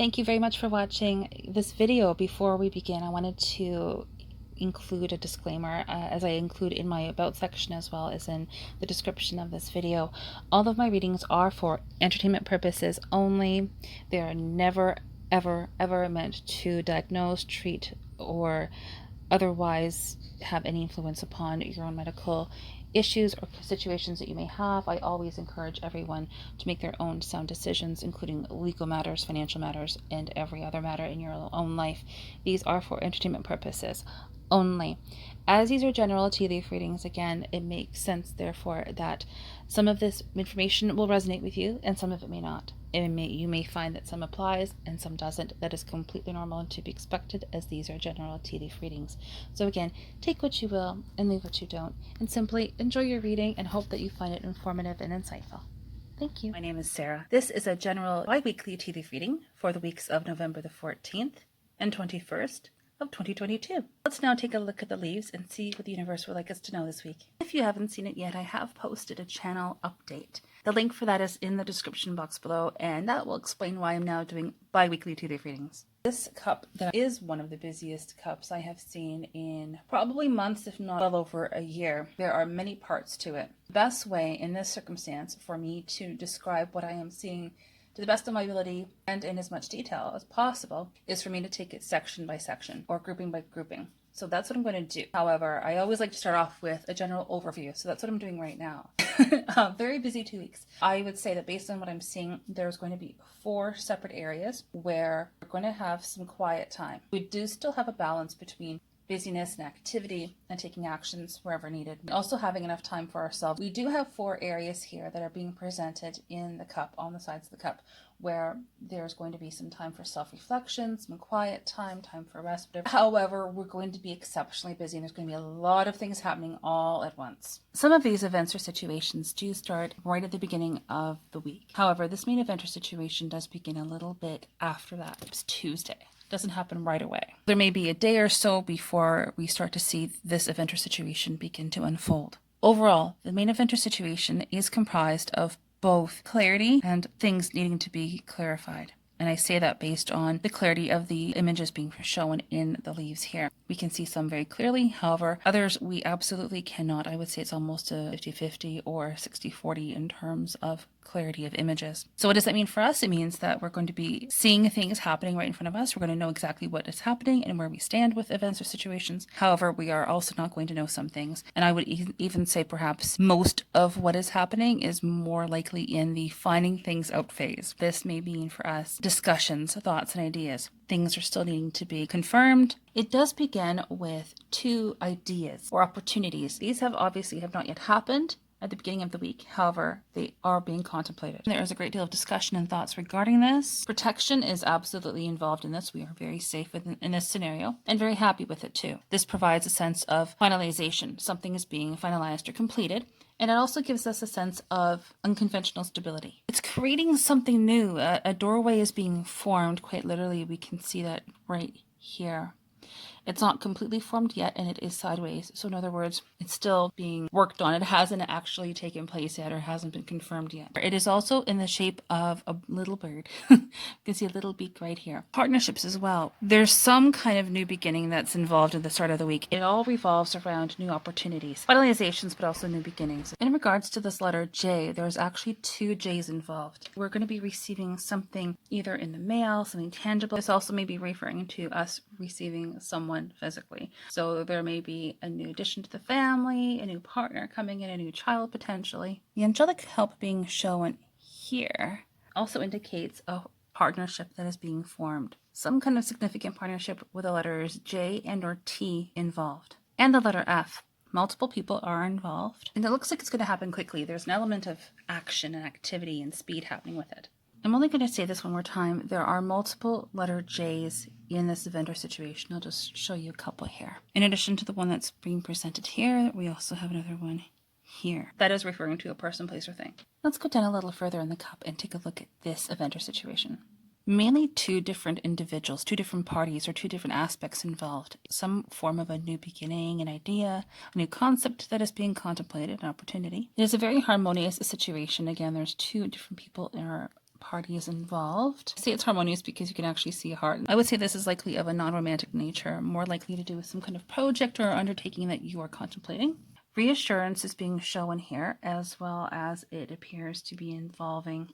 Thank you very much for watching this video. Before we begin, I wanted to include a disclaimer, as I include in my about section as well as in the description of this video. All of my readings are for entertainment purposes only. They are never, ever meant to diagnose, treat, or otherwise have any influence upon your own medical issues or situations that you may have. I always encourage everyone to make their own sound decisions, including legal matters, financial matters, and every other matter in your own life. These are for entertainment purposes only. As these are general tea leaf readings, again, it makes sense, therefore, that some of this information will resonate with you and some of it may not. You may find that some applies and some doesn't. That is completely normal and to be expected, as these are general tea leaf readings. So again, take what you will and leave what you don't, and simply enjoy your reading and hope that you find it informative and insightful. Thank you. My name is Sarah. This is a general bi-weekly tea leaf reading for the weeks of November the 14th and 21st of 2022. Let's now take a look at the leaves and see what the universe would like us to know this week. If you haven't seen it yet, I have posted a channel update. The link for that is in the description box below, and that will explain why I'm now doing bi-weekly tea leaf readings. This cup that is one of the busiest cups I have seen in probably months, if not well over a year. There are many parts to it. The best way in this circumstance for me to describe what I am seeing to the best of my ability and in as much detail as possible is for me to take it section by section or grouping by grouping. So that's what I'm going to do. However, I always like to start off with a general overview. So that's what I'm doing right now. Very busy 2 weeks. I would say that based on what I'm seeing, there's going to be 4 separate areas where we're going to have some quiet time. We do still have a balance between busyness and activity and taking actions wherever needed, and also having enough time for ourselves. We do have 4 areas here that are being presented in the cup, on the sides of the cup, where there's going to be some time for self-reflection, some quiet time, time for rest, whatever. However, we're going to be exceptionally busy and there's going to be a lot of things happening all at once. Some of these events or situations do start right at the beginning of the week. However, this main event or situation does begin a little bit after that. It's Tuesday. Doesn't happen right away. There may be a day or so before we start to see this event or situation begin to unfold. Overall, the main event or situation is comprised of both clarity and things needing to be clarified. And I say that based on the clarity of the images being shown in the leaves here. We can see some very clearly, however, others we absolutely cannot. I would say it's almost a 50-50 or 60-40 in terms of clarity of images. So what does that mean for us? It means that we're going to be seeing things happening right in front of us. We're going to know exactly what is happening and where we stand with events or situations. However, we are also not going to know some things. And I would even say perhaps most of what is happening is more likely in the finding things out phase. This may mean for us discussions, thoughts, and ideas. Things are still needing to be confirmed. It does begin with 2 ideas or opportunities. These have not yet happened at the beginning of the week. However, they are being contemplated. There is a great deal of discussion and thoughts regarding this. Protection is absolutely involved in this. We are very safe in this scenario and very happy with it too. This provides a sense of finalization. Something is being finalized or completed. And it also gives us a sense of unconventional stability. It's creating something new. A doorway is being formed. Quite literally, we can see that right here. It's not completely formed yet, and it is sideways. So in other words, it's still being worked on. It hasn't actually taken place yet, or hasn't been confirmed yet. It is also in the shape of a little bird. You can see a little beak right here. Partnerships as well. There's some kind of new beginning that's involved at the start of the week. It all revolves around new opportunities, finalizations, but also new beginnings. In regards to this letter J, there's actually 2 J's involved. We're going to be receiving something either in the mail, something tangible. This also may be referring to us receiving someone physically. So there may be a new addition to the family, a new partner coming in, a new child potentially. The angelic help being shown here also indicates a partnership that is being formed. Some kind of significant partnership with the letters J and or T involved. And the letter F. Multiple people are involved. And it looks like it's going to happen quickly. There's an element of action and activity and speed happening with it. I'm only going to say this one more time. There are multiple letter J's in this event or situation. I'll just show you a couple here. In addition to the one that's being presented here, we also have another one here. That is referring to a person, place, or thing. Let's go down a little further in the cup and take a look at this event or situation. Mainly 2 different individuals, 2 different parties, or 2 different aspects involved. Some form of a new beginning, an idea, a new concept that is being contemplated, an opportunity. It is a very harmonious situation. Again, there's 2 different people in our parties involved. I say it's harmonious because you can actually see a heart. I would say this is likely of a non-romantic nature, more likely to do with some kind of project or undertaking that you are contemplating. Reassurance is being shown here, as well as it appears to be involving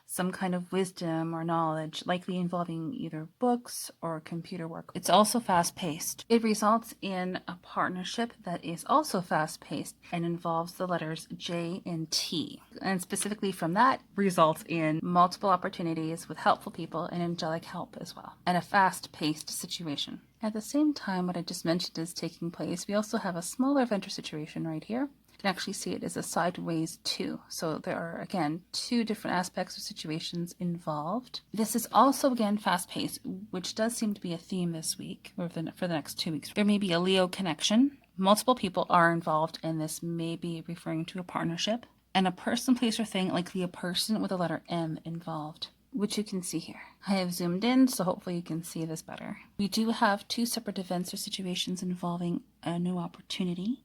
some kind of wisdom or knowledge, likely involving either books or computer work. It's also fast-paced. It results in a partnership that is also fast-paced and involves the letters J and T. And specifically from that results in multiple opportunities with helpful people and angelic help as well, and a fast-paced situation. At the same time, what I just mentioned is taking place. We also have a smaller venture situation right here. You can actually see it as a sideways 2. So there are, again, 2 different aspects or situations involved. This is also, again, fast-paced, which does seem to be a theme this week, or for the next 2 weeks. There may be a Leo connection. Multiple people are involved, and this may be referring to a partnership. And a person, place, or thing, likely a person with the letter M involved, which you can see here. I have zoomed in, so hopefully you can see this better. We do have 2 separate events or situations involving a new opportunity.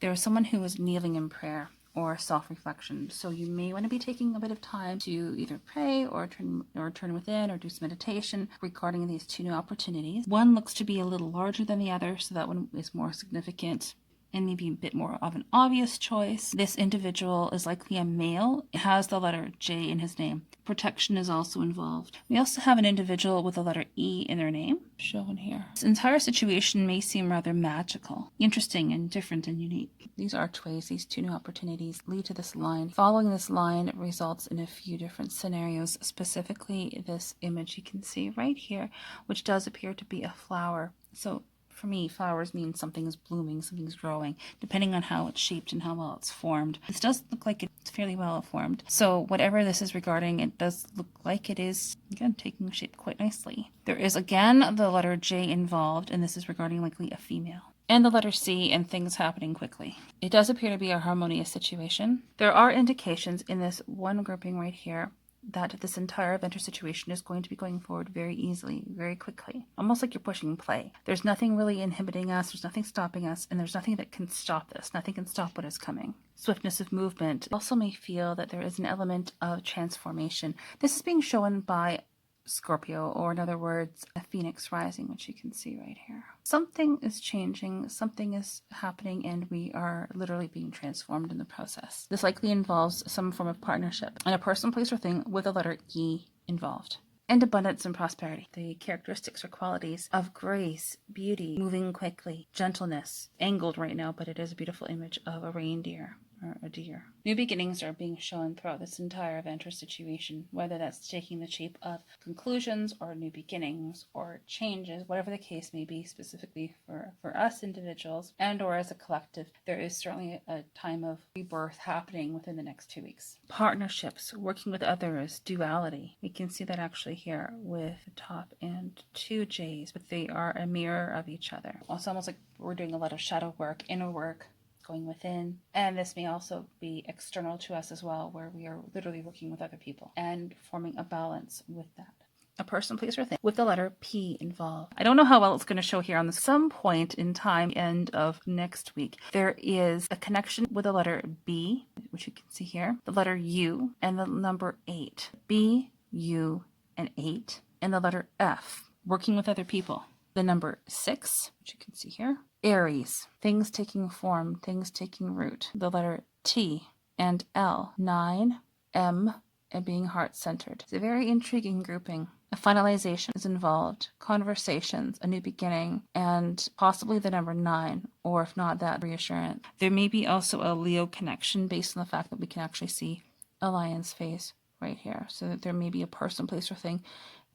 There is someone who is kneeling in prayer or self-reflection, so you may want to be taking a bit of time to either pray or turn within or do some meditation regarding these 2 new opportunities. One looks to be a little larger than the other, so that one is more significant and maybe a bit more of an obvious choice. This individual is likely a male. It has the letter J in his name. Protection is also involved. We also have an individual with the letter E in their name, shown here. This entire situation may seem rather magical, interesting and different and unique. These archways, these 2 new opportunities, lead to this line. Following this line results in a few different scenarios, specifically this image you can see right here, which does appear to be a flower. So for me, flowers mean something is blooming, something's growing, depending on how it's shaped and how well it's formed. This does look like it's fairly well formed. So whatever this is regarding, it does look like it is, again, taking shape quite nicely. There is, again, the letter J involved, and this is regarding likely a female. And the letter C, and things happening quickly. It does appear to be a harmonious situation. There are indications in this one grouping right here that this entire event or situation is going to be going forward very easily, very quickly. Almost like you're pushing play. There's nothing really inhibiting us, there's nothing stopping us, and there's nothing that can stop this. Nothing can stop what is coming. Swiftness of movement. Also may feel that there is an element of transformation. This is being shown by Scorpio, or in other words, a phoenix rising, which you can see right here. Something is changing, something is happening, and we are literally being transformed in the process. This likely involves some form of partnership and a person, place, or thing with a letter E involved. And abundance and prosperity. The characteristics or qualities of grace, beauty, moving quickly, gentleness, angled right now, but it is a beautiful image of a reindeer or a deer. New beginnings are being shown throughout this entire event or situation, whether that's taking the shape of conclusions or new beginnings or changes, whatever the case may be, specifically for us individuals and or as a collective. There is certainly a time of rebirth happening within the next 2 weeks. Partnerships, working with others, duality. We can see that actually here with the top and 2 J's, but they are a mirror of each other. Also almost like we're doing a lot of shadow work, inner work, going within, and this may also be external to us as well, where we are literally working with other people and forming a balance with that. A person, place, or thing with the letter P involved. I don't know how well it's going to show here on some point in time, end of next week. There is a connection with the letter B, which you can see here, the letter U, and the number 8. B, U, and 8, and the letter F, working with other people. The number 6, which you can see here. Aries, things taking form, things taking root. The letter T and L. 9, M, and being heart-centered. It's a very intriguing grouping. A finalization is involved, conversations, a new beginning, and possibly the number 9, or if not that, reassurance. There may be also a Leo connection based on the fact that we can actually see a lion's face right here. So that there may be a person, place, or thing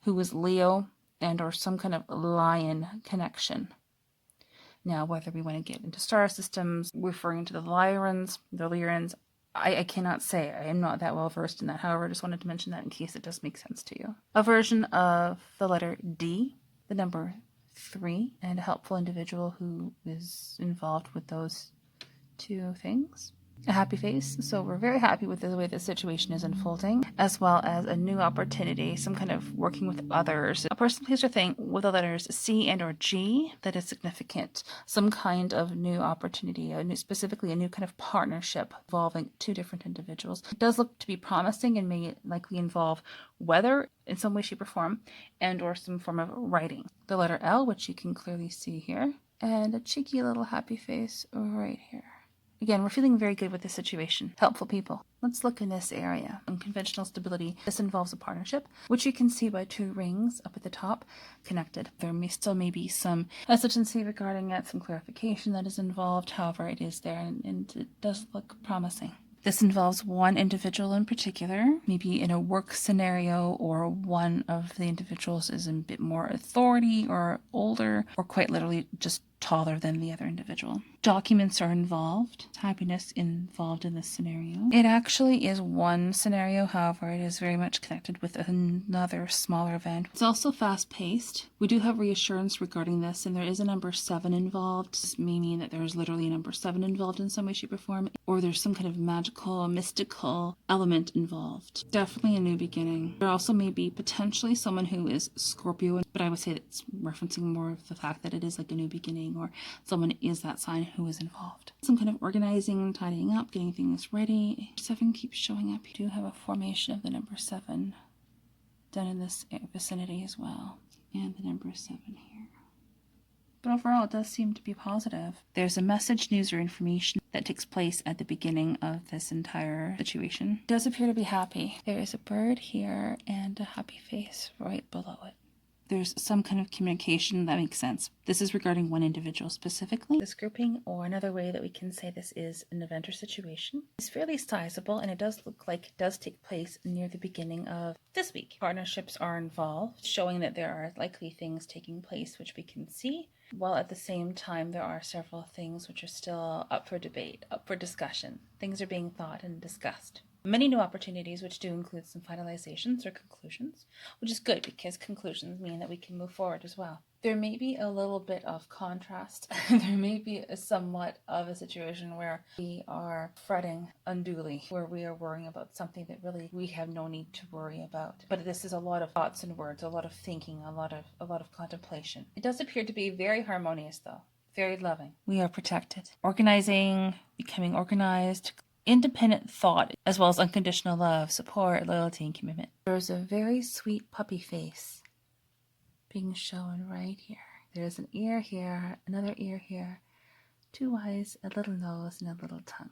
who is Leo and or some kind of lion connection. Now, whether we want to get into star systems, referring to the Lyrans, I cannot say. I am not that well versed in that. However, I just wanted to mention that in case it does make sense to you. A version of the letter D, the number 3, and a helpful individual who is involved with those 2 things. a happy face. So we're very happy with the way the situation is unfolding, as well as a new opportunity, some kind of working with others, a person, place, or thing with the letters C and or G that is significant, some kind of new opportunity, specifically a new kind of partnership involving two different individuals. It does look to be promising and may likely involve weather in some way, shape, or form, and or some form of writing. The letter L, which you can clearly see here, and a cheeky little happy face right here. Again, we're feeling very good with this situation. Helpful people. Let's look in this area. Unconventional stability. This involves a partnership, which you can see by two rings up at the top connected. There may be some hesitancy regarding it, some clarification that is involved. However, it is there and it does look promising. This involves one individual in particular, maybe in a work scenario, or one of the individuals is a bit more authority or older, or quite literally just taller than the other individual. Documents are involved. Happiness involved in this scenario. It actually is one scenario, however, it is very much connected with another smaller event. It's also fast-paced. We do have reassurance regarding this, and there is a number 7 involved. This may mean that there is literally a number 7 involved in some way, shape, or form, or there's some kind of magical, mystical element involved. Definitely a new beginning. There also may be potentially someone who is Scorpio, but I would say it's referencing more of the fact that it is like a new beginning, or someone is that sign who is involved. Some kind of organizing, tidying up, getting things ready. 7 keeps showing up. You do have a formation of the number 7 done in this vicinity as well, and the number 7 here. But overall, it does seem to be positive. There's a message, news, or information that takes place at the beginning of this entire situation. It does appear to be happy. There is a bird here and a happy face right below it. There's some kind of communication that makes sense. This is regarding one individual specifically. This grouping, or another way that we can say this is an event or situation, is fairly sizable, and it does look like it does take place near the beginning of this week. Partnerships are involved, showing that there are likely things taking place which we can see, while at the same time there are several things which are still up for debate, up for discussion. Things are being thought and discussed. Many new opportunities, which do include some finalizations or conclusions, which is good because conclusions mean that we can move forward as well. There may be a little bit of contrast. There may be somewhat of a situation where we are fretting unduly, where we are worrying about something that really we have no need to worry about. But this is a lot of thoughts and words, a lot of thinking, a lot of contemplation. It does appear to be very harmonious, though. Very loving. We are protected. Organizing, becoming organized, independent thought, as well as unconditional love, support, loyalty, and commitment. There's a very sweet puppy face being shown right here. There's an ear here, another ear here, 2 eyes, a little nose, and a little tongue.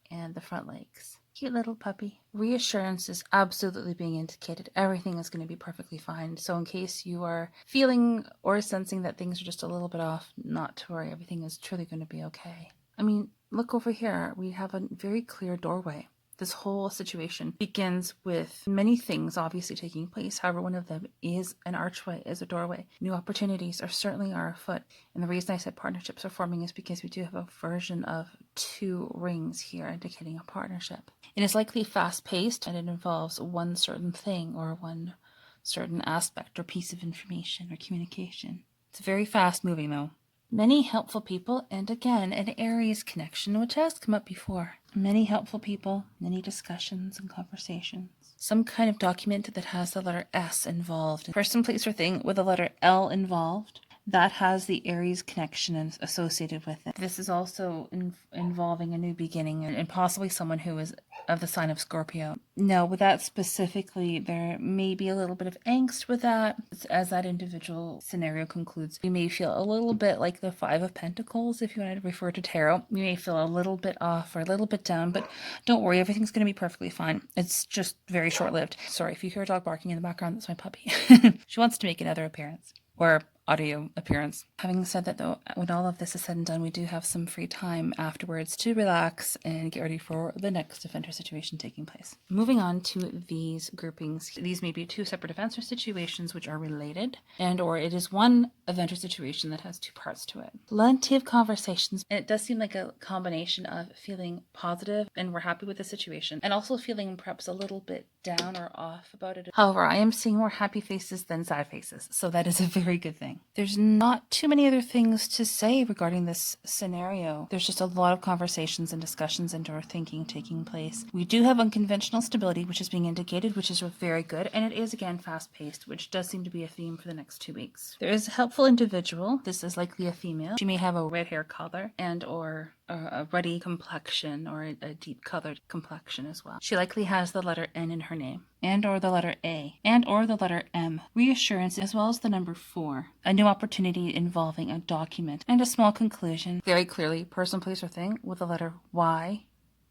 And the front legs. Cute little puppy. Reassurance is absolutely being indicated. Everything is going to be perfectly fine. So in case you are feeling or sensing that things are just a little bit off, not to worry. Everything is truly going to be okay. I mean, look over here. We have a very clear doorway. This whole situation begins with many things obviously taking place. However, one of them is an archway, is a doorway. New opportunities certainly are afoot. And the reason I said partnerships are forming is because we do have a version of 2 rings here indicating a partnership. It is likely fast-paced, and it involves one certain thing or one certain aspect or piece of information or communication. It's very fast-moving, though. Many helpful people, and again, an Aries connection, which has come up before. Many helpful people, many discussions and conversations. Some kind of document that has the letter S involved. Person, place, or thing with the letter L involved. That has the Aries connection associated with it. This is also involving a new beginning and possibly someone who is of the sign of Scorpio. No, with that specifically, there may be a little bit of angst with that. As that individual scenario concludes, you may feel a little bit like the 5 of Pentacles, if you want to refer to tarot. You may feel a little bit off or a little bit down, but don't worry, everything's going to be perfectly fine. It's just very short-lived. Sorry, if you hear a dog barking in the background, that's my puppy. She wants to make another appearance. Or audio appearance. Having said that, though, when all of this is said and done, we do have some free time afterwards to relax and get ready for the next event or situation taking place. Moving on to these groupings. These may be 2 separate events or situations which are related, and or it is one event or situation that has 2 parts to it. Plenty of conversations, and it does seem like a combination of feeling positive and we're happy with the situation, and also feeling perhaps a little bit down or off about it. However, I am seeing more happy faces than sad faces, so that is a very good thing. thing. There's not too many other things to say regarding this scenario. There's just a lot of conversations and discussions and or thinking taking place. We do have unconventional stability, which is being indicated, which is very good. And it is, again, fast-paced, which does seem to be a theme for the next 2 weeks. There is a helpful individual. This is likely a female. She may have a red hair color and or a ruddy complexion or a deep colored complexion as well. She likely has the letter N in her name and or the letter A and or the letter M. Reassurance as well as the number 4. A new opportunity involving a document and a small conclusion. Very clearly person, place, or thing with the letter Y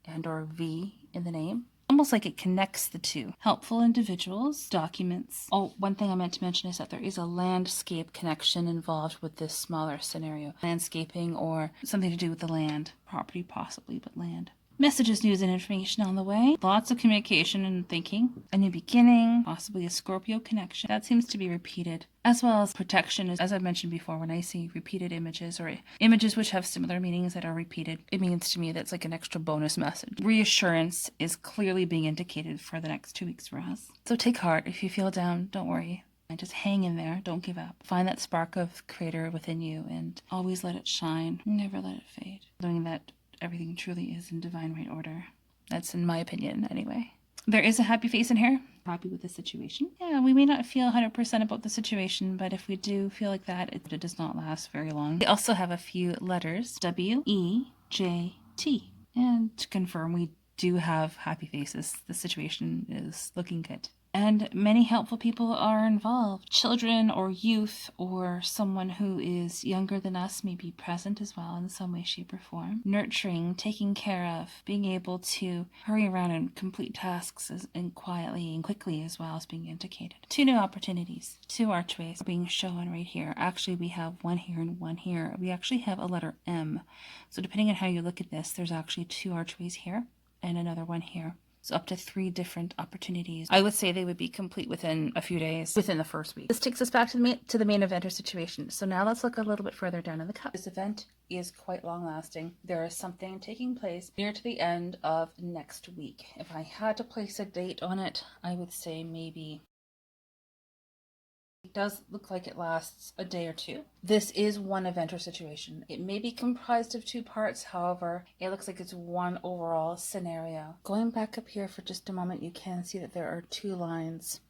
and or V in the name. Almost like it connects the two. Helpful individuals, documents. Oh, one thing I meant to mention is that there is a landscape connection involved with this smaller scenario. Landscaping or something to do with the land. Property possibly, but land. Messages, news, and information on the way. Lots of communication and thinking. A new beginning, possibly a Scorpio connection. That seems to be repeated. As well as protection, as I mentioned before, when I see repeated images or images which have similar meanings that are repeated, it means to me that's like an extra bonus message. Reassurance is clearly being indicated for the next 2 weeks for us. So take heart. If you feel down, don't worry. And just hang in there. Don't give up. Find that spark of creator within you and always let it shine. Never let it fade. Doing that, everything truly is in divine right order. That's in my opinion, anyway. There is a happy face in here. Happy with the situation. Yeah, we may not feel 100% about the situation, but if we do feel like that, it does not last very long. We also have a few letters. W, E, J, T. And to confirm, we do have happy faces. The situation is looking good. And many helpful people are involved. Children or youth or someone who is younger than us may be present as well in some way, shape, or form. Nurturing, taking care of, being able to hurry around and complete tasks and quietly and quickly as well as being indicated. 2 new opportunities. 2 archways are being shown right here. Actually, we have one here and one here. We actually have a letter M. So depending on how you look at this, there's actually 2 archways here and another one here. So up to 3 different opportunities. I would say they would be complete within a few days, within the first week. This takes us back to the main event or situation. So now let's look a little bit further down in the cup. This event is quite long lasting. There is something taking place near to the end of next week. If I had to place a date on it, I would say maybe... It does look like it lasts a day or 2. This is one event or situation. It may be comprised of 2 parts, however, it looks like it's one overall scenario. Going back up here for just a moment, you can see that there are 2 lines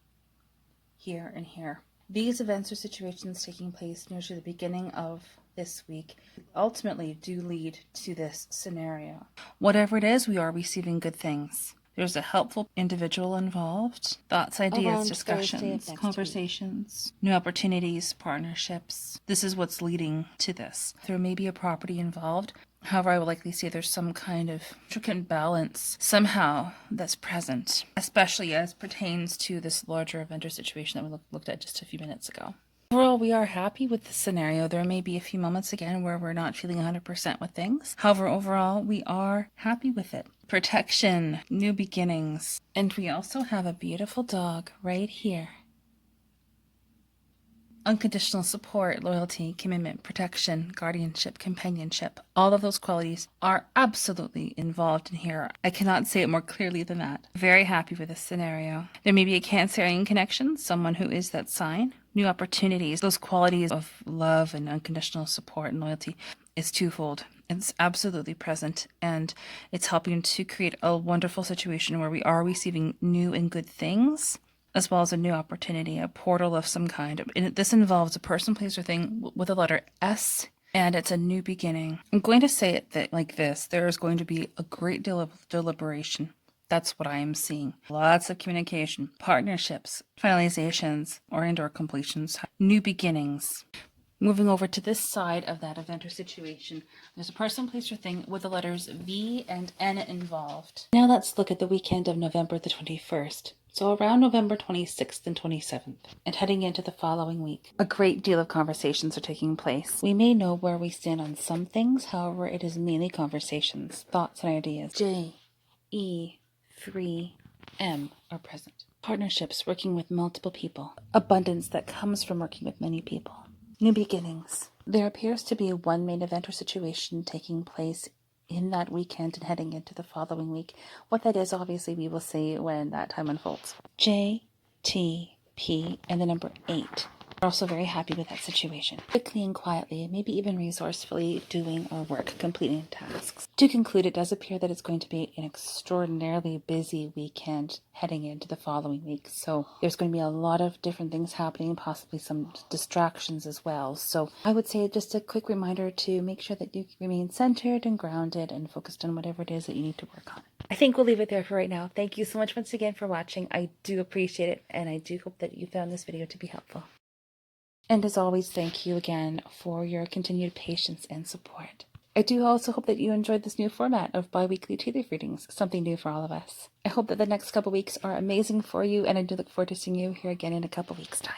here and here. These events or situations taking place near to the beginning of this week ultimately do lead to this scenario. Whatever it is, we are receiving good things. There's a helpful individual involved. Thoughts, ideas, discussions, conversations, new opportunities, partnerships. This is what's leading to this. There may be a property involved. However, I would likely say there's some kind of intricate balance somehow that's present, especially as pertains to this larger event or situation that we looked at just a few minutes ago. Overall, we are happy with the scenario. There may be a few moments again where we're not feeling 100% with things. However, overall, we are happy with it. Protection, new beginnings. And we also have a beautiful dog right here. Unconditional support, loyalty, commitment, protection, guardianship, companionship. All of those qualities are absolutely involved in here. I cannot say it more clearly than that. Very happy with this scenario. There may be a Cancerian connection, someone who is that sign. New opportunities, those qualities of love and unconditional support and loyalty is twofold. It's absolutely present, and it's helping to create a wonderful situation where we are receiving new and good things, as well as a new opportunity, a portal of some kind. And this involves a person, place, or thing with a letter S, and it's a new beginning. I'm going to say it like this. There is going to be a great deal of deliberation. That's what I am seeing. Lots of communication, partnerships, finalizations, or indoor completions, new beginnings. Moving over to this side of that event or situation, there's a person, place, or thing with the letters V and N involved. Now let's look at the weekend of November the 21st. So around November 26th and 27th, and heading into the following week. A great deal of conversations are taking place. We may know where we stand on some things, however, it is mainly conversations, thoughts, and ideas. J, E, 3, M are present. Partnerships, working with multiple people. Abundance that comes from working with many people. New beginnings. There appears to be one main event or situation taking place in that weekend and heading into the following week. What that is, obviously, we will see when that time unfolds. J, T, P, and the number 8. We're also very happy with that situation. Quickly and quietly, maybe even resourcefully doing our work, completing tasks. To conclude, it does appear that it's going to be an extraordinarily busy weekend heading into the following week. So there's going to be a lot of different things happening, possibly some distractions as well. So I would say just a quick reminder to make sure that you remain centered and grounded and focused on whatever it is that you need to work on. I think we'll leave it there for right now. Thank you so much once again for watching. I do appreciate it, and I do hope that you found this video to be helpful. And as always, thank you again for your continued patience and support. I do also hope that you enjoyed this new format of bi-weekly tea leaf readings, something new for all of us. I hope that the next couple weeks are amazing for you, and I do look forward to seeing you here again in a couple weeks' time.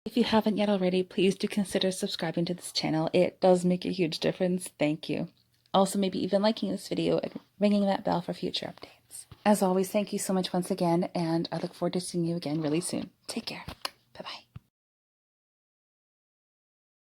If you haven't yet already, please do consider subscribing to this channel. It does make a huge difference. Thank you. Also, maybe even liking this video and ringing that bell for future updates. As always, thank you so much once again, and I look forward to seeing you again really soon. Take care. Bye-bye.